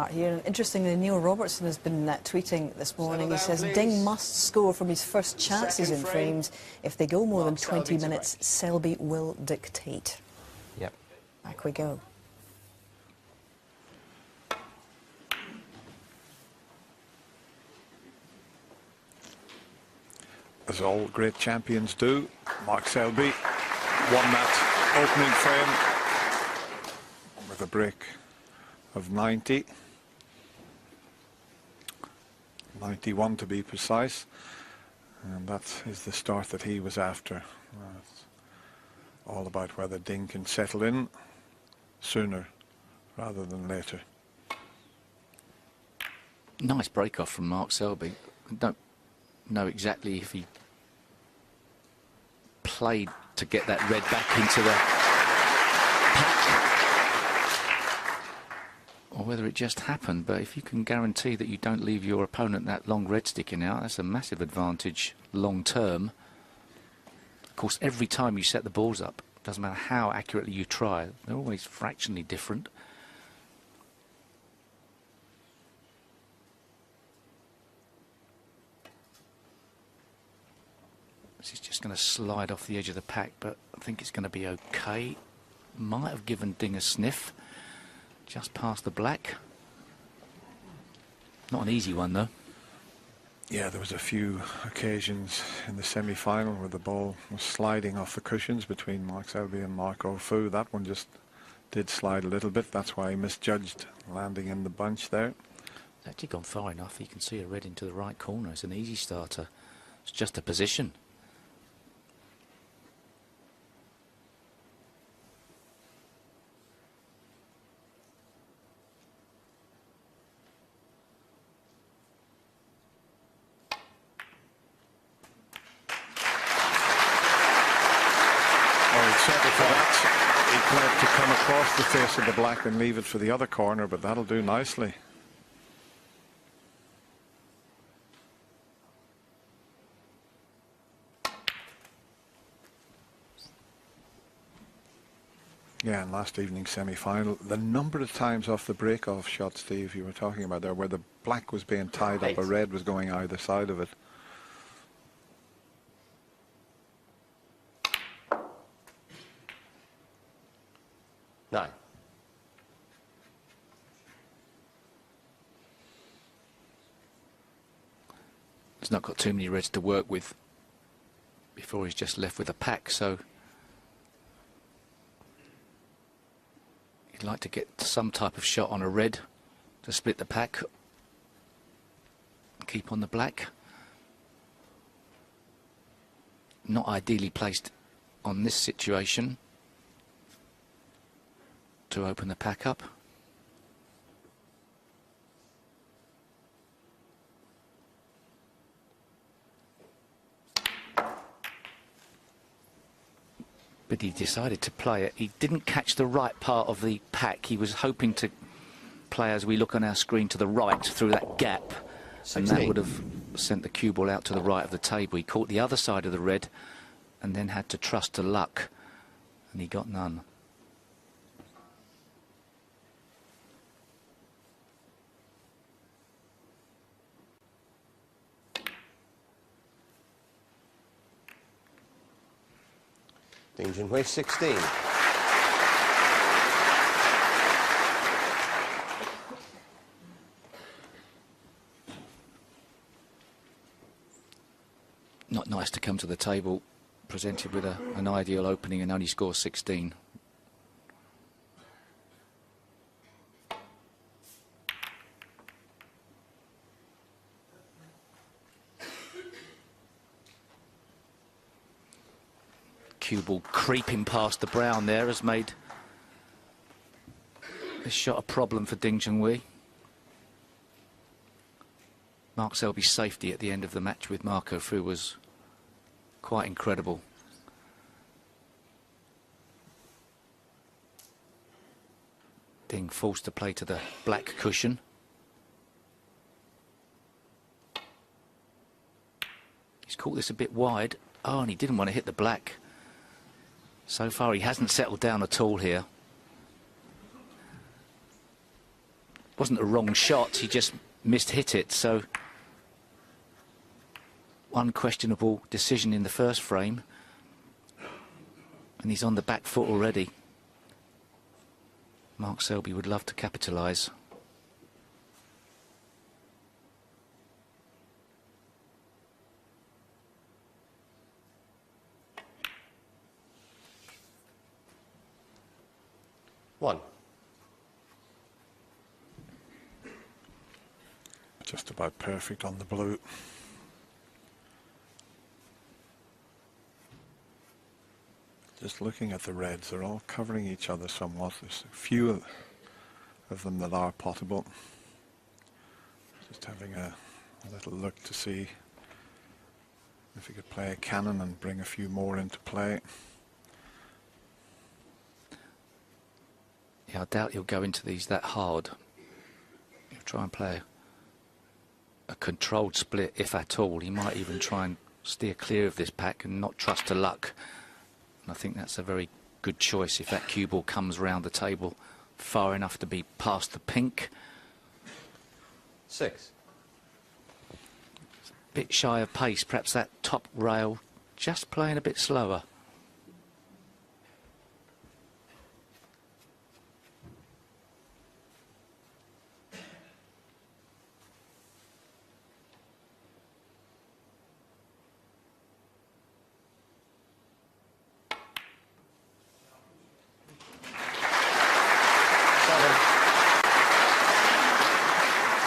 Here, and interestingly, Neil Robertson has been tweeting this morning. He says Ding must score from his first chances in frames. If they go more than 20 minutes, Selby will dictate. Yep. Back we go. As all great champions do, Mark Selby won that opening frame with a break of 90. 91 to be precise, and that is the start that he was after. It's all about whether Ding can settle in sooner rather than later. Nice break off from Mark Selby. I don't know exactly if he played to get that red back into the pack or whether it just happened, but if you can guarantee that you don't leave your opponent that long red sticking out, that's a massive advantage long term. Of course, every time you set the balls up, doesn't matter how accurately you try, they're always fractionally different. This is just going to slide off the edge of the pack, but I think it's going to be okay. Might have given Ding a sniff. Just past the black. Not an easy one, though. Yeah, there was a few occasions in the semi-final where the ball was sliding off the cushions between Mark Selby and Mark O'Fu. That one just did slide a little bit. That's why he misjudged landing in the bunch there. It's actually gone far enough. You can see a red into the right corner. It's an easy starter. It's just a position. To come across the face of the black and leave it for the other corner, but that'll do nicely. Yeah, and last evening's semi-final, the number of times off the break-off shot, Steve, you were talking about there, where the black was being tied up, a red was going either side of it. No. He's not got too many reds to work with before he's just left with a pack, so he'd like to get some type of shot on a red to split the pack, keep on the black. Not ideally placed on this situation to open the pack up. But he decided to play it. He didn't catch the right part of the pack. He was hoping to play, as we look on our screen, to the right through that gap. 16. And that would have sent the cue ball out to the right of the table. He caught the other side of the red and then had to trust to luck. And he got none. Junhui 16. Not nice to come to the table presented with an ideal opening and only score 16. Cue ball creeping past the brown there has made this shot a problem for Ding Junhui. Mark Selby's safety at the end of the match with Mark O'Fu was quite incredible. Ding forced to play to the black cushion. He's caught this a bit wide. Oh, and he didn't want to hit the black. So far, he hasn't settled down at all here. wasn't a wrong shot, he just hit it. So unquestionable decision in the first frame, and he's on the back foot already. Mark Selby would love to capitalise. One. Just about perfect on the blue. Just looking at the reds, they're all covering each other somewhat. There's a few of them that are potable. Just having a little look to see if he could play a cannon and bring a few more into play. Yeah, I doubt he'll go into these that hard. He'll try and play a controlled split, if at all. He might even try and steer clear of this pack and not trust to luck. And I think that's a very good choice if that cue ball comes round the table far enough to be past the pink. 6. Bit shy of pace, perhaps that top rail just playing a bit slower.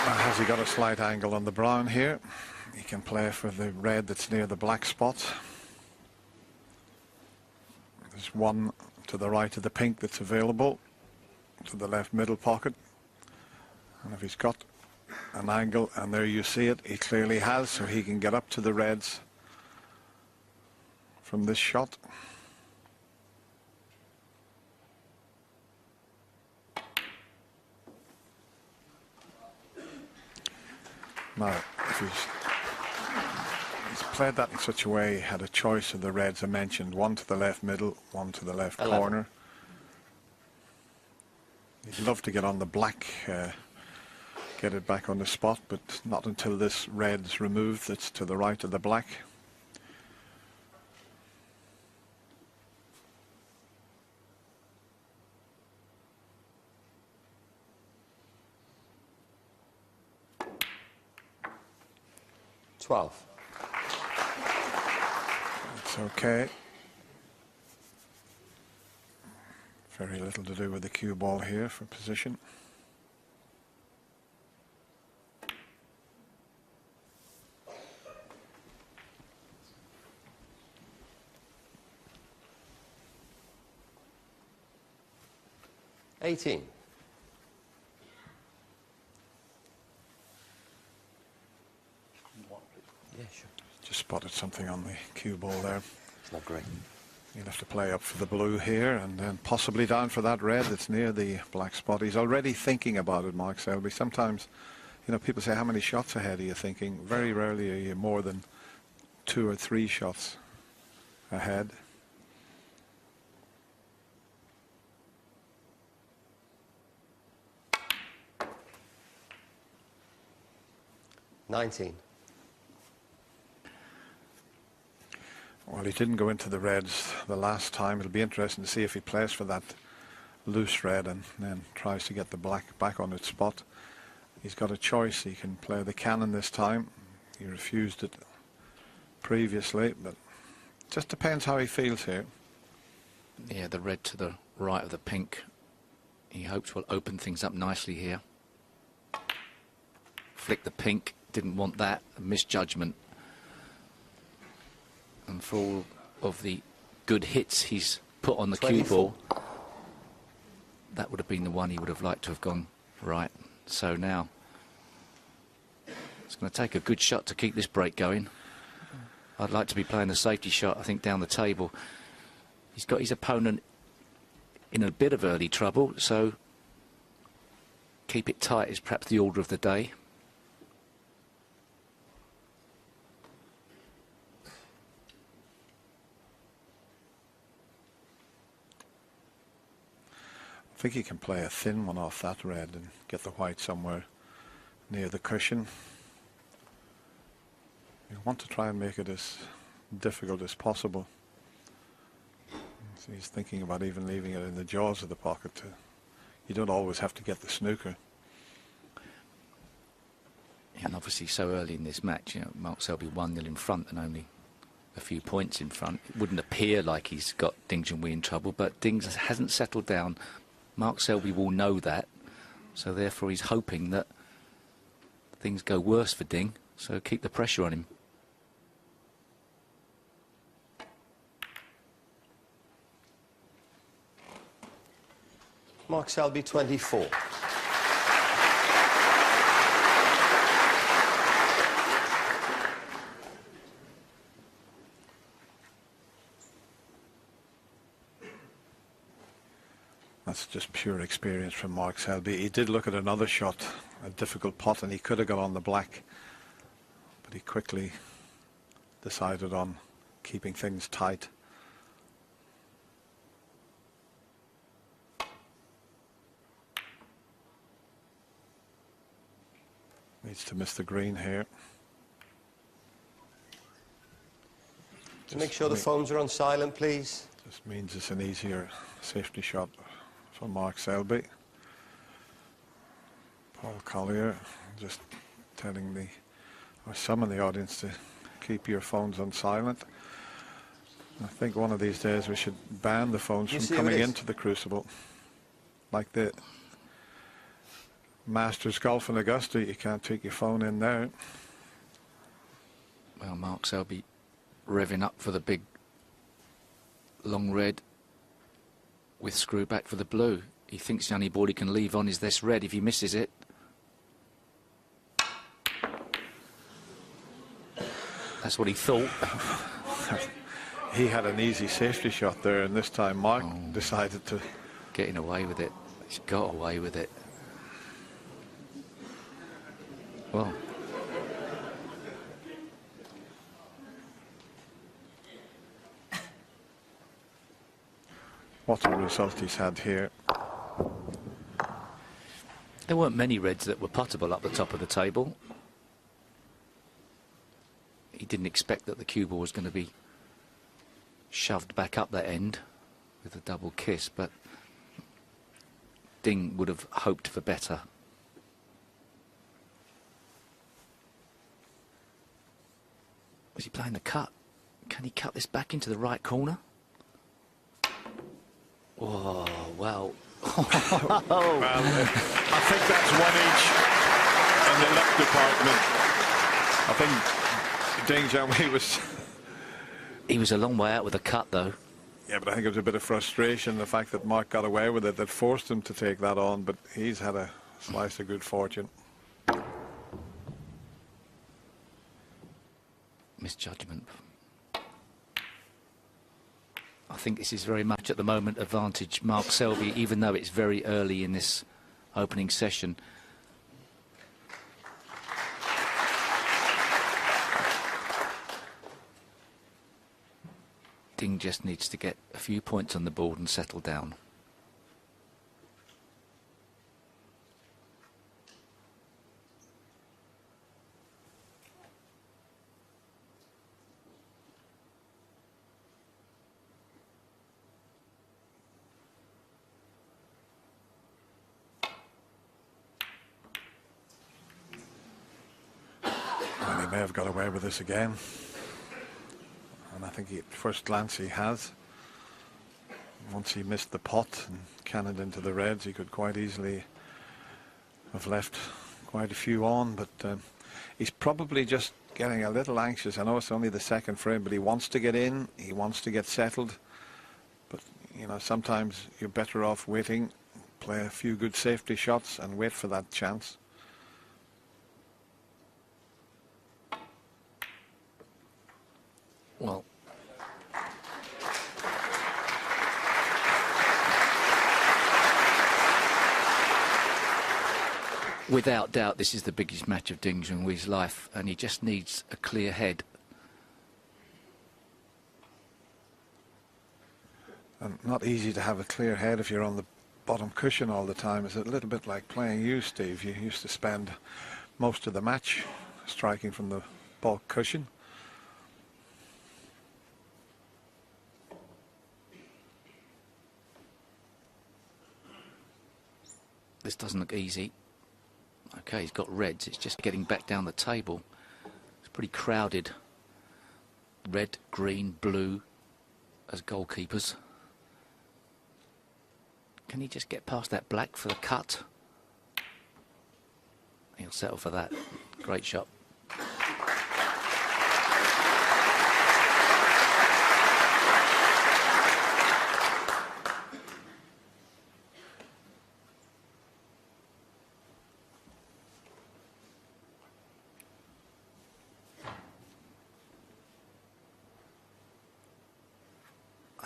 Has he got a slight angle on the brown here? He can play for the red that's near the black spot. There's one to the right of the pink that's available, to the left middle pocket. And if he's got an angle, and there you see it, he clearly has, so he can get up to the reds from this shot. Now, if he's played that in such a way, he had a choice of the reds I mentioned, one to the left middle, one to the left 11. corner. He'd love to get on the black, get it back on the spot, but not until this red's removed that's to the right of the black. It's okay. Very little to do with the cue ball here for position. Yeah, sure. Just spotted something on the cue ball there. It's not great. He'll have to play up for the blue here and then possibly down for that red that's near the black spot. He's already thinking about it, Mark Selby. Sometimes, you know, people say, how many shots ahead are you thinking? Very rarely are you more than 2 or 3 shots ahead. Well, he didn't go into the reds the last time. It'll be interesting to see if he plays for that loose red and then tries to get the black back on its spot. He's got a choice. He can play the cannon this time. He refused it previously, but just depends how he feels here. Yeah, the red to the right of the pink, he hopes will open things up nicely here. Flick the pink, didn't want that, a misjudgment. And for all of the good hits he's put on the cue ball, that would have been the one he would have liked to have gone right. So now it's going to take a good shot to keep this break going. I'd like to be playing the safety shot, I think, down the table. He's got his opponent in a bit of early trouble, so keep it tight is perhaps the order of the day. think he can play a thin one off that red and get the white somewhere near the cushion. You want to try and make it as difficult as possible. So he's thinking about even leaving it in the jaws of the pocket. You don't always have to get the snooker. And obviously so early in this match, you know, Mark Selby 1-0 in front and only a few points in front. It wouldn't appear like he's got Ding Junhui in trouble, but Ding hasn't settled down. Mark Selby will know that, so therefore he's hoping that things go worse for Ding, so keep the pressure on him. Mark Selby 24. That's just pure experience from Mark Selby. He did look at another shot, a difficult pot, and he could have got on the black, but he quickly decided on keeping things tight. Needs to miss the green here. Make sure the phones are on silent, please. Just means it's an easier safety shot for Mark Selby. Paul Collier just telling some in the audience to keep your phones on silent. I think one of these days we should ban the phones from coming into the Crucible. Like the Masters Golf in Augusta, you can't take your phone in there. Well, Mark Selby revving up for the big long red with screw back for the blue. He thinks the only ball he can leave on is this red if he misses it. That's what he thought. He had an easy safety shot there, and this time Mark decided to... Getting away with it. He's got away with it. Well, what a result he's had here. there weren't many reds that were puttable up the top of the table. He didn't expect that the cue ball was going to be shoved back up that end with a double kiss, but Ding would have hoped for better. Was he playing the cut? Can he cut this back into the right corner? Oh, well. Well, I think that's one each in the luck department. I think Ding Junhui was... He was a long way out with a cut, though. Yeah, but I think it was a bit of frustration, the fact that Mark got away with it, that forced him to take that on, but he's had a slice of good fortune. Misjudgment. I think this is very much at the moment advantage Mark Selby, even though it's very early in this opening session. Ding just needs to get a few points on the board and settle down. And he may have got away with this again. And I think at first glance he has. Once he missed the pot and cannoned into the reds, he could quite easily have left quite a few on, but he's probably just getting a little anxious. I know it's only the second frame, but he wants to get in, he wants to get settled. But, you know, sometimes you're better off waiting, play a few good safety shots and wait for that chance. Well, without doubt, this is the biggest match of Ding Junhui's life, and he just needs a clear head. And not easy to have a clear head if you're on the bottom cushion all the time is a little bit like playing you, Steve. You used to spend most of the match striking from the bulk cushion. This doesn't look easy. Okay, he's got reds. It's just getting back down the table. It's pretty crowded. Red, green, blue as goalkeepers. Can he just get past that black for the cut? He'll settle for that. Great shot.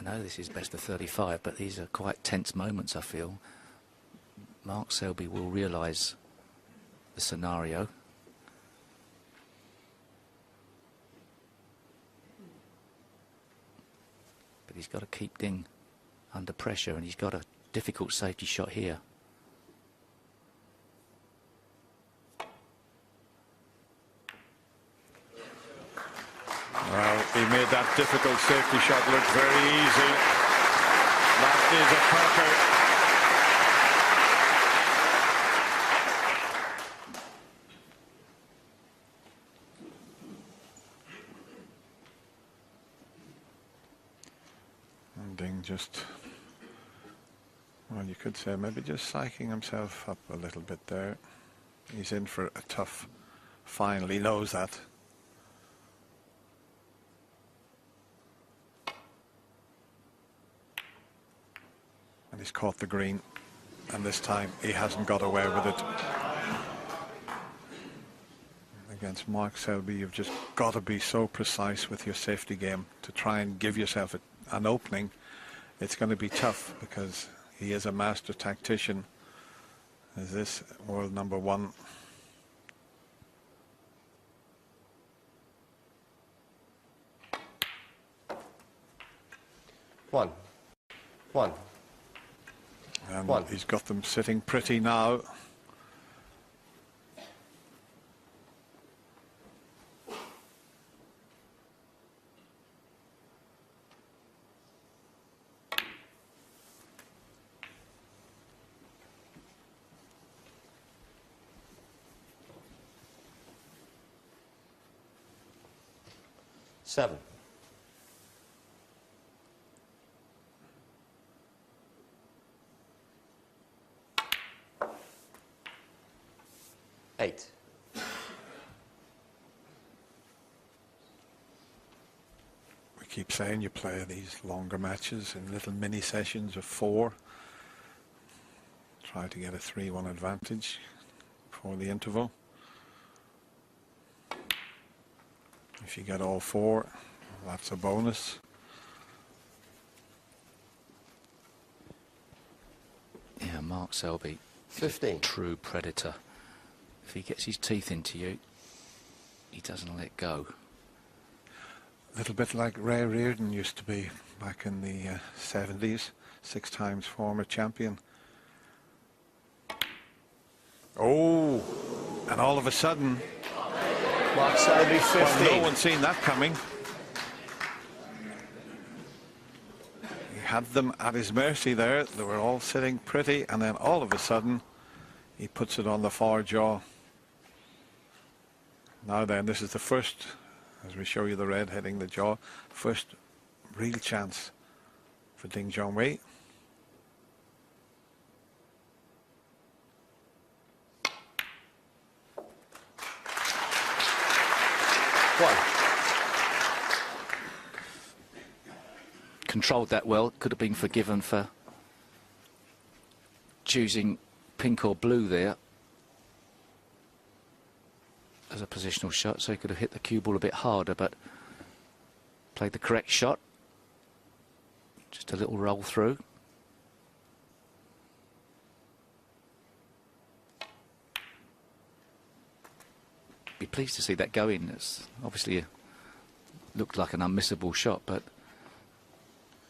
I know this is best of 35, but these are quite tense moments, I feel. Mark Selby will realise the scenario. But he's got to keep Ding under pressure, and he's got a difficult safety shot here. Well, he made that difficult safety shot look very easy. That is a corker. And Ding just, well, you could say maybe just psyching himself up a little bit there. He's in for a tough final. He knows that. And he's caught the green, and this time he hasn't got away with it. Against Mark Selby, you've just got to be so precise with your safety game to try and give yourself an opening. It's going to be tough because he is a master tactician. Is this world number one? One. And he's got them sitting pretty now. Seven. Eight. We keep saying you play these longer matches in little mini sessions of 4. Try to get a 3-1 advantage before the interval. If you get all 4, that's a bonus. Yeah, Mark Selby, 15. true predator. If he gets his teeth into you, he doesn't let go. A little bit like Ray Reardon used to be back in the 70s, 6 times former champion. Oh, and all of a sudden, Mark Selby, 15. well, no one's seen that coming. He had them at his mercy there. They were all sitting pretty, and then all of a sudden, he puts it on the far jaw. Now then, this is the first, as we show you the red hitting the jaw, first real chance for Ding Junhui. Controlled that well. Could have been forgiven for choosing pink or blue there as a positional shot, so he could have hit the cue ball a bit harder, but played the correct shot. Just a little roll through. Be pleased to see that go in. It's obviously looked like an unmissable shot, but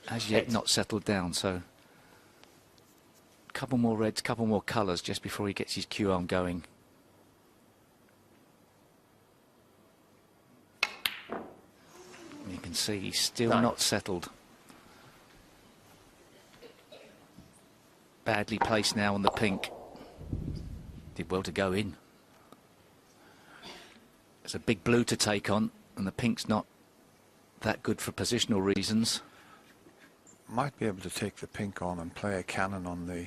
as yet not settled down, so couple more reds, couple more colours just before he gets his cue arm going. You can see he's still not settled. Badly placed now on the pink. Did well to go in. There's a big blue to take on, and the pink's not that good for positional reasons. Might be able to take the pink on and play a cannon on the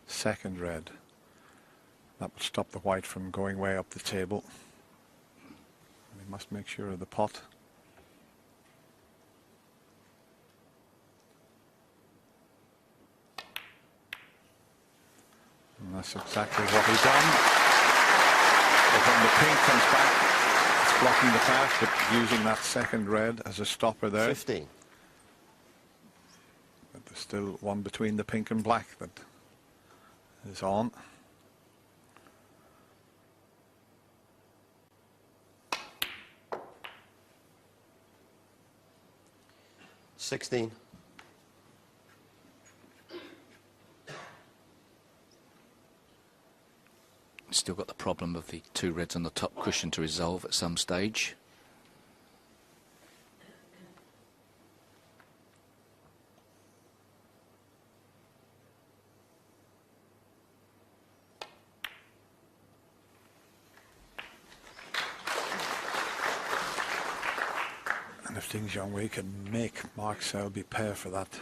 second red. That would stop the white from going way up the table. We must make sure of the pot. And that's exactly what he's done. But when the pink comes back, it's blocking the path, but using that second red as a stopper there. 15. But there's still one between the pink and black that is on. $16. Still got the problem of the two reds on the top cushion to resolve at some stage. And if Junhui can make Mark Selby pair for that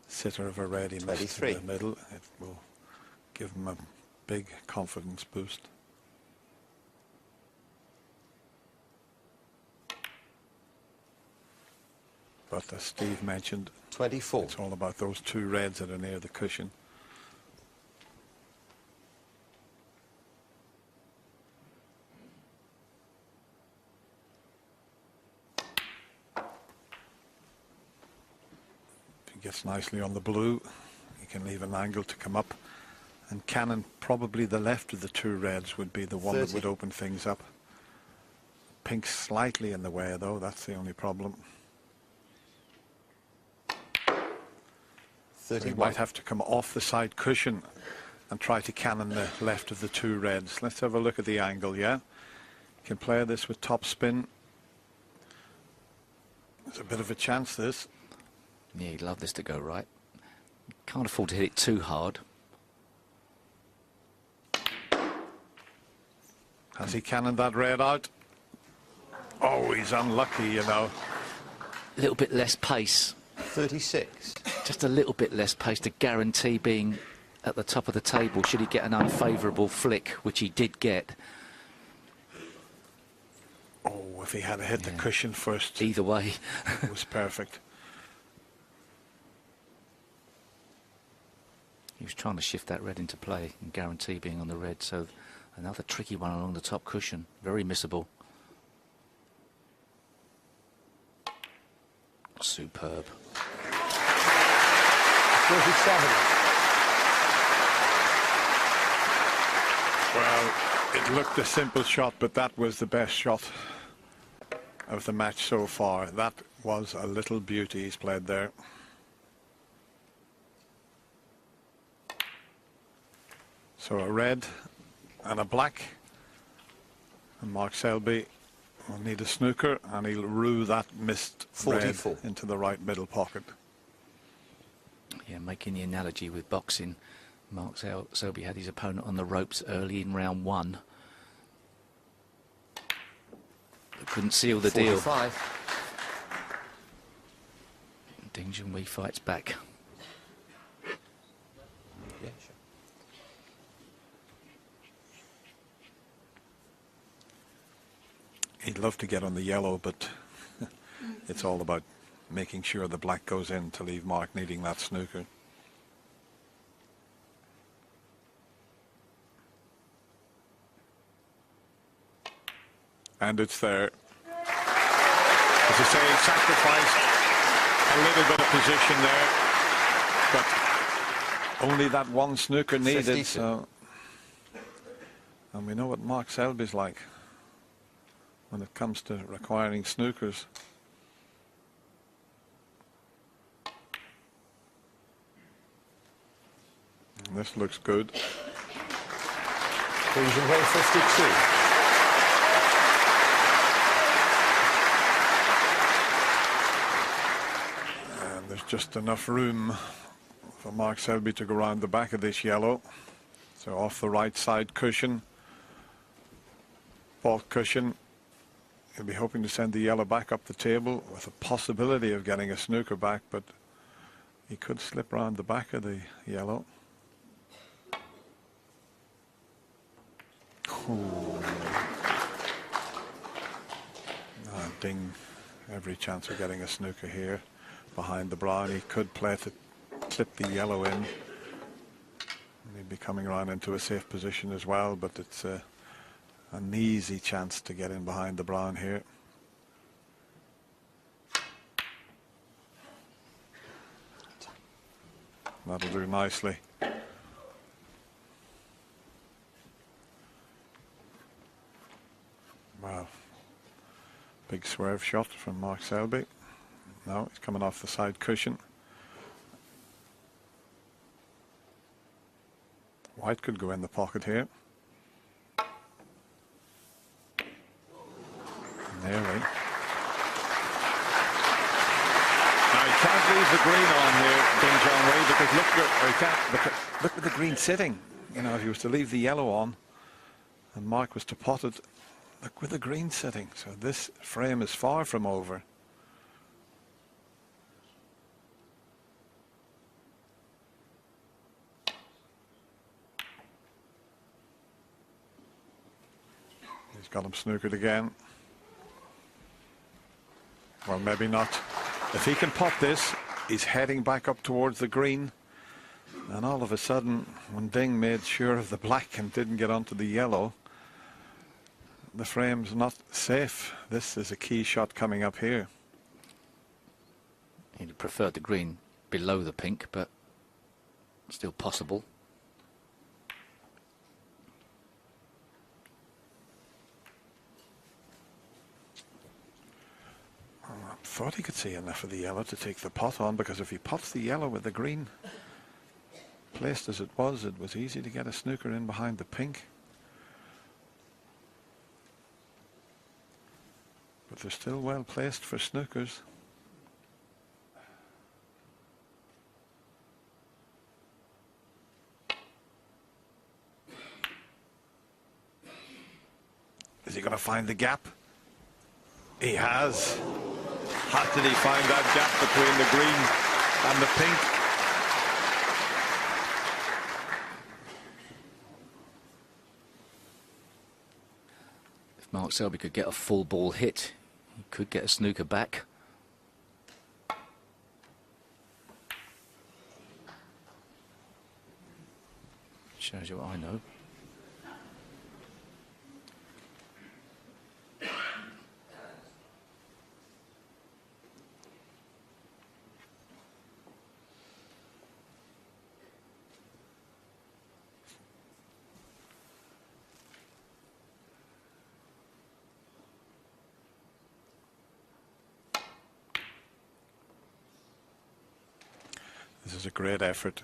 sitter of a red he missed in the middle, it will give him a big confidence boost. But as Steve mentioned, 24. It's all about those two reds that are near the cushion. If he gets nicely on the blue, he can leave an angle to come up. And cannon, probably the left of the two reds would be the one 30. that would open things up. Pink slightly in the way though, that's the only problem. 31. So he might have to come off the side cushion and try to cannon the left of the two reds. Let's have a look at the angle, yeah? Can play this with top spin. There's a bit of a chance, this. Yeah, he'd love this to go right. Can't afford to hit it too hard. Has he cannoned that red out? Oh, he's unlucky, you know. A little bit less pace. 36. Just a little bit less pace to guarantee being at the top of the table should he get an unfavourable flick, which he did get. Oh, if he had hit the cushion first. Either way. It was perfect. He was trying to shift that red into play and guarantee being on the red, so another tricky one along the top cushion. Very missable. Superb. 37. Well, it looked a simple shot, but that was the best shot of the match so far. That was a little beauty he's played there. So a red and a black, and Mark Selby will need a snooker, and he'll rue that missed 44 red into the right middle pocket. Yeah, making the analogy with boxing, Mark Selby had his opponent on the ropes early in round one. But couldn't seal the 45. deal. Junhui fights back. Yeah, sure. He'd love to get on the yellow, but it's all about making sure the black goes in to leave Mark needing that snooker. And it's there. As I say, he sacrificed a little bit of position there, but only that one snooker needed. 52. So, and we know what Mark Selby's like when it comes to requiring snookers. This looks good. Junhui 52. And there's just enough room for Mark Selby to go around the back of this yellow. So off the right side cushion, fault cushion. He'll be hoping to send the yellow back up the table with a possibility of getting a snooker back, but he could slip around the back of the yellow. Ding, every chance of getting a snooker here behind the brown. He could play to clip the yellow in. He'd be coming around into a safe position as well, but it's an easy chance to get in behind the brown here. That'll do nicely. Wow. Big swerve shot from Mark Selby. Now he's coming off the side cushion. White could go in the pocket here. Nearly. Now he can't leave the green on here, Junhui, because look at the green sitting. You know, if he was to leave the yellow on and Mark was to pot it, look with the green sitting. So this frame is far from over. He's got him snookered again. Well, maybe not. If he can pot this, he's heading back up towards the green. And all of a sudden, when Ding made sure of the black and didn't get onto the yellow, the frame's not safe. This is a key shot coming up here. He'd prefer the green below the pink, but still possible. I thought he could see enough of the yellow to take the pot on, because if he pots the yellow with the green placed as it was easy to get a snooker in behind the pink. But they're still well placed for snookers. Is he going to find the gap? He has. How did he find that gap between the green and the pink? If Mark Selby could get a full ball hit, he could get a snooker back. Shows you what I know. This is a great effort.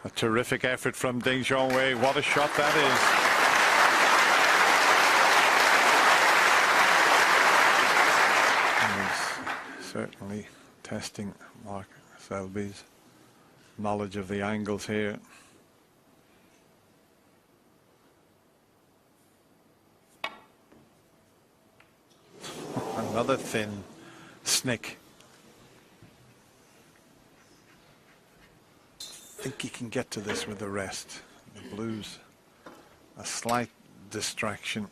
A terrific effort from Junhui. What a shot that is. And he's certainly testing Mark Selby's knowledge of the angles here. Another thin snick. I think he can get to this with the rest. The blues, a slight distraction.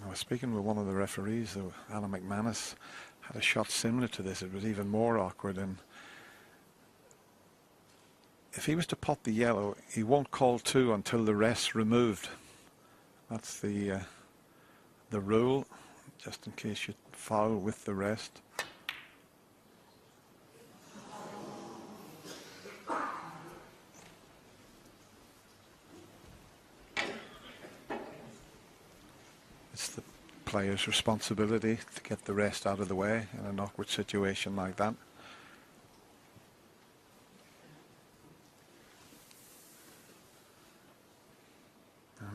I was speaking with one of the referees, though, Alan McManus, had a shot similar to this. It was even more awkward, and if he was to pot the yellow, he won't call two until the rest's removed. That's the rule, just in case you foul with the rest. It's the player's responsibility to get the rest out of the way in an awkward situation like that.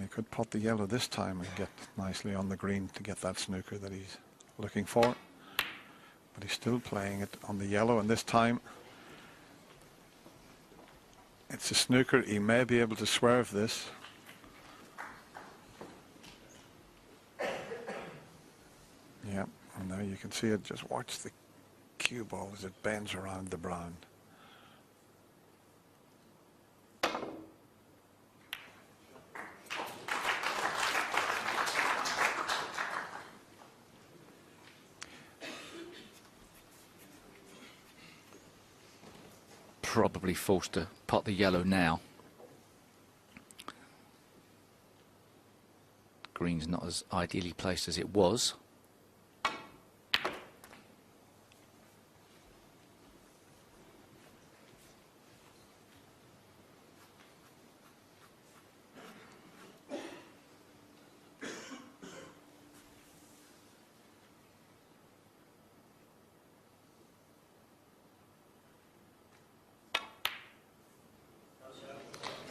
he could pot the yellow this time and get nicely on the green to get that snooker that he's looking for. But he's still playing it on the yellow, and this time it's a snooker. He may be able to swerve this. Yeah, and now you can see it. Just watch the cue ball as it bends around the brown. Probably forced to pot the yellow now. Green's not as ideally placed as it was.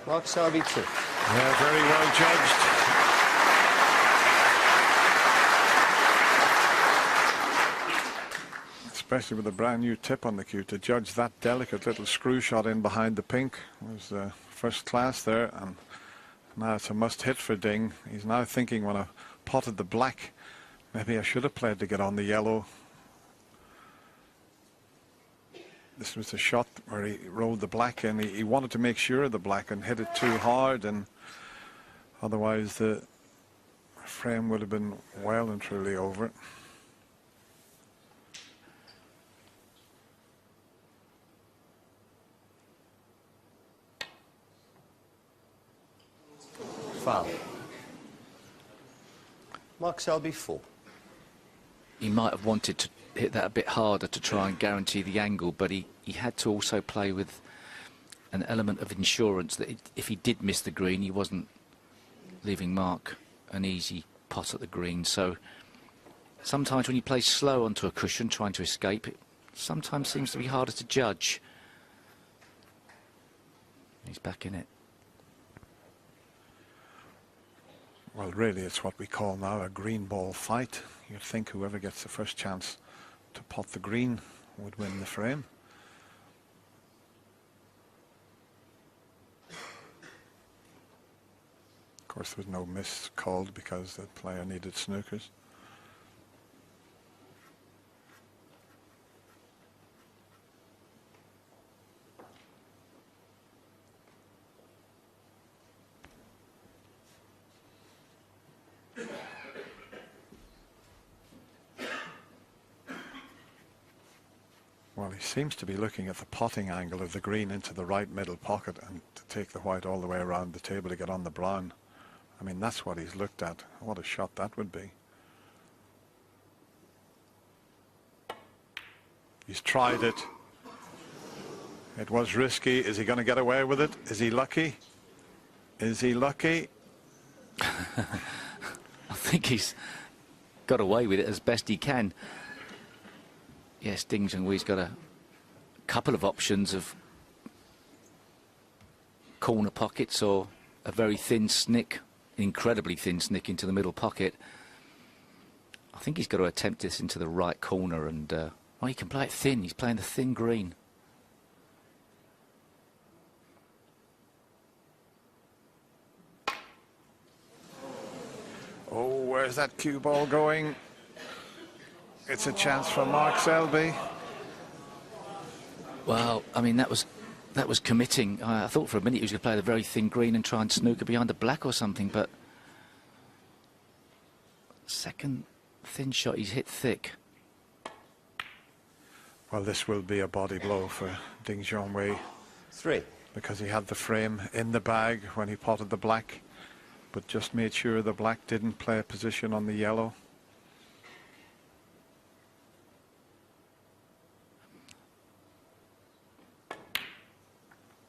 Mark Selby 2. Yeah, very well judged. Especially with a brand new tip on the cue, to judge that delicate little screw shot in behind the pink was first class there. And now it's a must hit for Ding. He's now thinking, when I potted the black, maybe I should have played to get on the yellow. This was a shot where he rolled the black in. He wanted to make sure of the black and hit it too hard, and otherwise the frame would have been well and truly over. Foul. Mark Selby 4. He might have wanted to hit that a bit harder to try and guarantee the angle, but he had to also play with an element of insurance that if he did miss the green, he wasn't leaving Mark an easy pot at the green. So sometimes when you play slow onto a cushion trying to escape, it sometimes seems to be harder to judge. He's back in it. Well, really, it's what we call now a green ball fight. You'd think whoever gets the first chance to pot the green would win the frame. Of course, there was no miss called because the player needed snookers. Well, he seems to be looking at the potting angle of the green into the right middle pocket and to take the white all the way around the table to get on the brown. I mean, that's what he's looked at. What a shot that would be. He's tried it. It was risky. Is he going to get away with it? Is he lucky? Is he lucky? I think he's got away with it as best he can. Yes, Ding Junhui's got a couple of options of corner pockets or a very thin snick, incredibly thin snick into the middle pocket. I think he's got to attempt this into the right corner, and well, he can play it thin. He's playing the thin green. Oh, where's that cue ball going? It's a chance for Mark Selby. Well, I mean, that was committing. I thought for a minute he was going to play the very thin green and try and snooker behind the black or something, but second thin shot, he's hit thick. Well, this will be a body blow for Ding Junhui. 3. Because he had the frame in the bag when he potted the black, but just made sure the black didn't play a position on the yellow.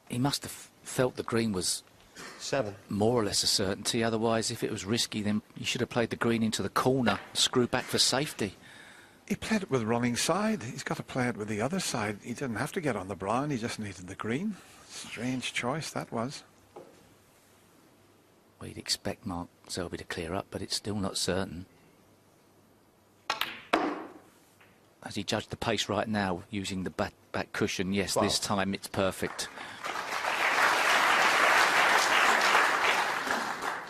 He must have felt the green was 7. more or less a certainty. Otherwise, if it was risky, then you should have played the green into the corner, screw back for safety. He played it with running side. He's got to play it with the other side. He didn't have to get on the brown. He just needed the green. Strange choice that was. Well, You'd expect Mark Selby to clear up, but it's still not certain. Has he judged the pace right now using the back cushion? Yes, this time it's perfect.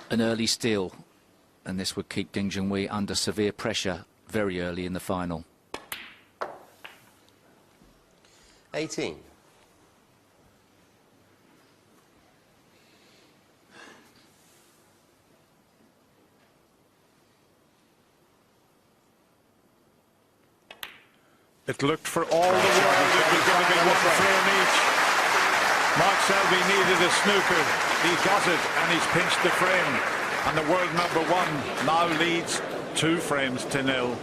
An early steal, and this would keep Junhui under severe pressure very early in the final. 18. It looked for all the world it was going to be one frame each. Mark Selby needed a snooker. He got it, and he's pinched the frame. And the world #1 now leads 2 frames to 0.